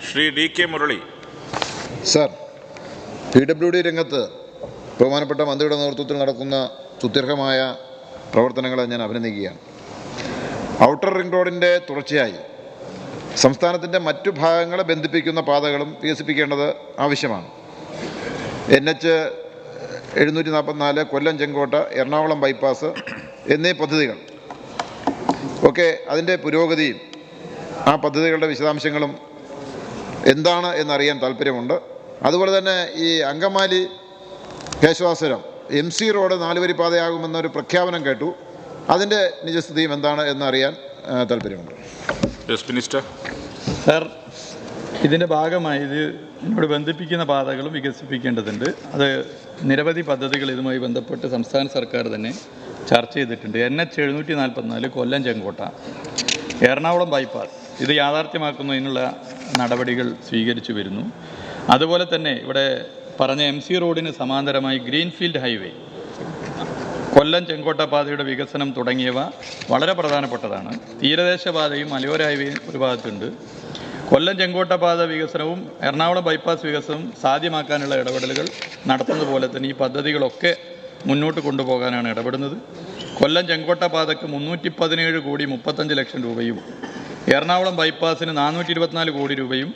Shri D.K. Murali. Sir, PWD രംഗത്ത് ബഹുമാനപ്പെട്ട മന്ത്രിയുടെ നേതൃത്വത്തിൽ നടക്കുന്ന സുദീർഘമായ പ്രവർത്തനങ്ങളെ ഞാൻ അഭിനന്ദിക്കുകയാണ്. ഔട്ടർ റിംഗ് റോഡിൻ്റെ തുടർച്ചയായി സംസ്ഥാനത്തിൻ്റെ മറ്റു ഭാഗങ്ങളെ ബന്ധിപ്പിക്കുന്ന പാതകളും വികസിപ്പിക്കേണ്ടത് ആവശ്യമാണ്. NH 744 കൊല്ലം ചെങ്കോട്ട എറണാകുളം ബൈപ്പാസ് എന്നീ പദ്ധതികൾ ഒക്കെ അതിൻ്റെ പുരോഗതിയും ആ പദ്ധതികളുടെ വിശദാംശങ്ങളും എന്താണ് എന്നറിയാൻ താല്പര്യമുണ്ട്. അതുപോലെ തന്നെ ഈ അങ്കമാലി കേശവാസുരം MC റോഡ് 4 വരി പാതയാകുമെന്നൊരു പ്രഖ്യാപനം കേട്ടു. അതിൻ്റെ നിജസ്ഥിതിയും എന്താണ് എന്നറിയാൻ താല്പര്യമുണ്ട്. മിനിസ്റ്റർ സർ, ഇതിൻ്റെ ഭാഗമായി ഇതിനോട് ബന്ധിപ്പിക്കുന്ന പാതകളും വികസിപ്പിക്കേണ്ടതുണ്ട്. അത് നിരവധി പദ്ധതികൾ ഇതുമായി ബന്ധപ്പെട്ട് സംസ്ഥാന സർക്കാർ തന്നെ ചർച്ച ചെയ്തിട്ടുണ്ട്. NH 744 കൊല്ലം ചെങ്കോട്ട എറണാകുളം ബൈപ്പാസ് ഇത് യാഥാർത്ഥ്യമാക്കുന്നതിനുള്ള നടപടികൾ സ്വീകരിച്ചു വരുന്നു. അതുപോലെ തന്നെ ഇവിടെ പറഞ്ഞ MC റോഡിന് സമാന്തരമായി ഗ്രീൻഫീൽഡ് ഹൈവേ, കൊല്ലം ചെങ്കോട്ട പാതയുടെ വികസനം തുടങ്ങിയവ വളരെ പ്രധാനപ്പെട്ടതാണ്. തീരദേശ പാതയും മലയോര ഹൈവേയും ഒരു ഭാഗത്തുണ്ട്. കൊല്ലം ചെങ്കോട്ട പാത വികസനവും എറണാകുളം ബൈപ്പാസ് വികസനവും സാധ്യമാക്കാനുള്ള ഇടപെടലുകൾ നടത്തുന്നത് പോലെ തന്നെ ഈ പദ്ധതികളൊക്കെ മുന്നോട്ട് കൊണ്ടുപോകാനാണ് ഇടപെടുന്നത്. കൊല്ലം ചെങ്കോട്ട പാതയ്ക്ക് 317,35,00,000 രൂപയും എറണാകുളം ബൈപ്പാസിന് 424 കോടി രൂപയും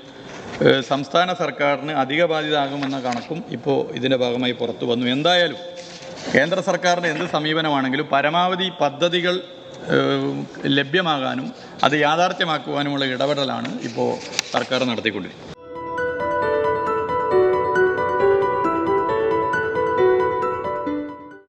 സംസ്ഥാന സർക്കാരിന് അധിക ബാധ്യത ആകുമെന്ന കണക്കും ഇപ്പോൾ ഇതിൻ്റെ ഭാഗമായി പുറത്തു വന്നു. എന്തായാലും കേന്ദ്ര സർക്കാരിൻ്റെ എന്ത് സമീപനമാണെങ്കിലും പരമാവധി പദ്ധതികൾ ലഭ്യമാകാനും അത് യാഥാർത്ഥ്യമാക്കുവാനുമുള്ള ഇടപെടലാണ് ഇപ്പോൾ സർക്കാർ നടത്തിക്കൊണ്ടിരിക്കുന്നത്.